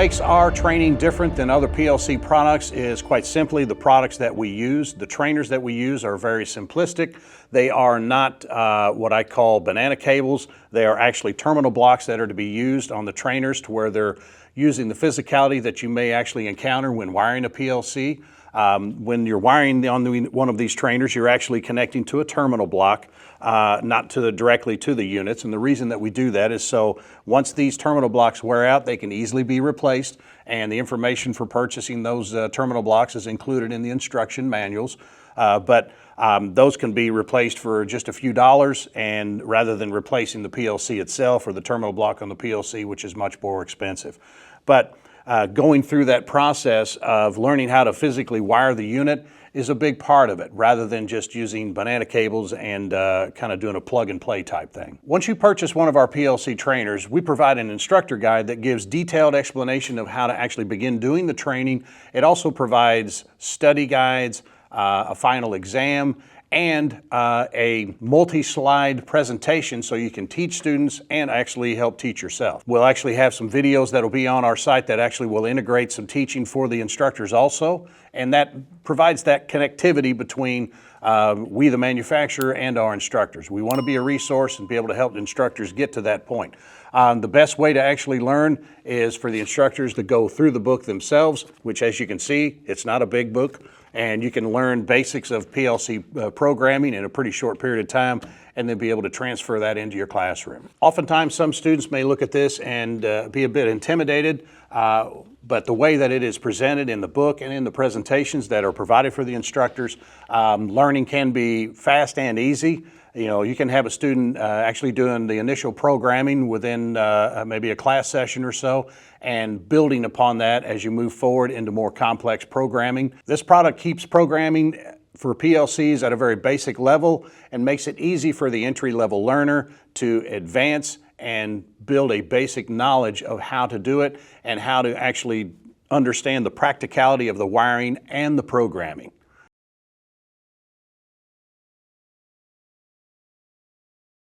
makes our training different than other PLC products is quite simply the products that we use. The trainers that we use are very simplistic. They are not what I call banana cables. They are actually terminal blocks that are to be used on the trainers to where they're using the physicality that you may actually encounter when wiring a PLC. When you're wiring on one of these trainers, you're actually connecting to a terminal block, not directly to the units. And the reason that we do that is so once these terminal blocks wear out, they can easily be replaced. And the information for purchasing those terminal blocks is included in the instruction manuals. But those can be replaced for just a few dollars, and rather than replacing the PLC itself or the terminal block on the PLC, which is much more expensive. But going through that process of learning how to physically wire the unit is a big part of it, rather than just using banana cables and kind of doing a plug and play type thing. Once you purchase one of our PLC trainers, we provide an instructor guide that gives detailed explanation of how to actually begin doing the training. It also provides study guides, a final exam, and a multi-slide presentation so you can teach students and actually help teach yourself. We'll actually have some videos that'll be on our site that actually will integrate some teaching for the instructors also, and that provides that connectivity between we the manufacturer and our instructors. We want to be a resource and be able to help instructors get to that point. The best way to actually learn is for the instructors to go through the book themselves, which, as you can see, it's not a big book, and you can learn basics of PLC programming in a pretty short period of time and then be able to transfer that into your classroom. Oftentimes some students may look at this and be a bit intimidated, but the way that it is presented in the book and in the presentations that are provided for the instructors, learning can be fast and easy. You know, you can have a student actually doing the initial programming within maybe a class session or so, and building upon that as you move forward into more complex programming. This product keeps programming for PLCs at a very basic level and makes it easy for the entry-level learner to advance and build a basic knowledge of how to do it and how to actually understand the practicality of the wiring and the programming.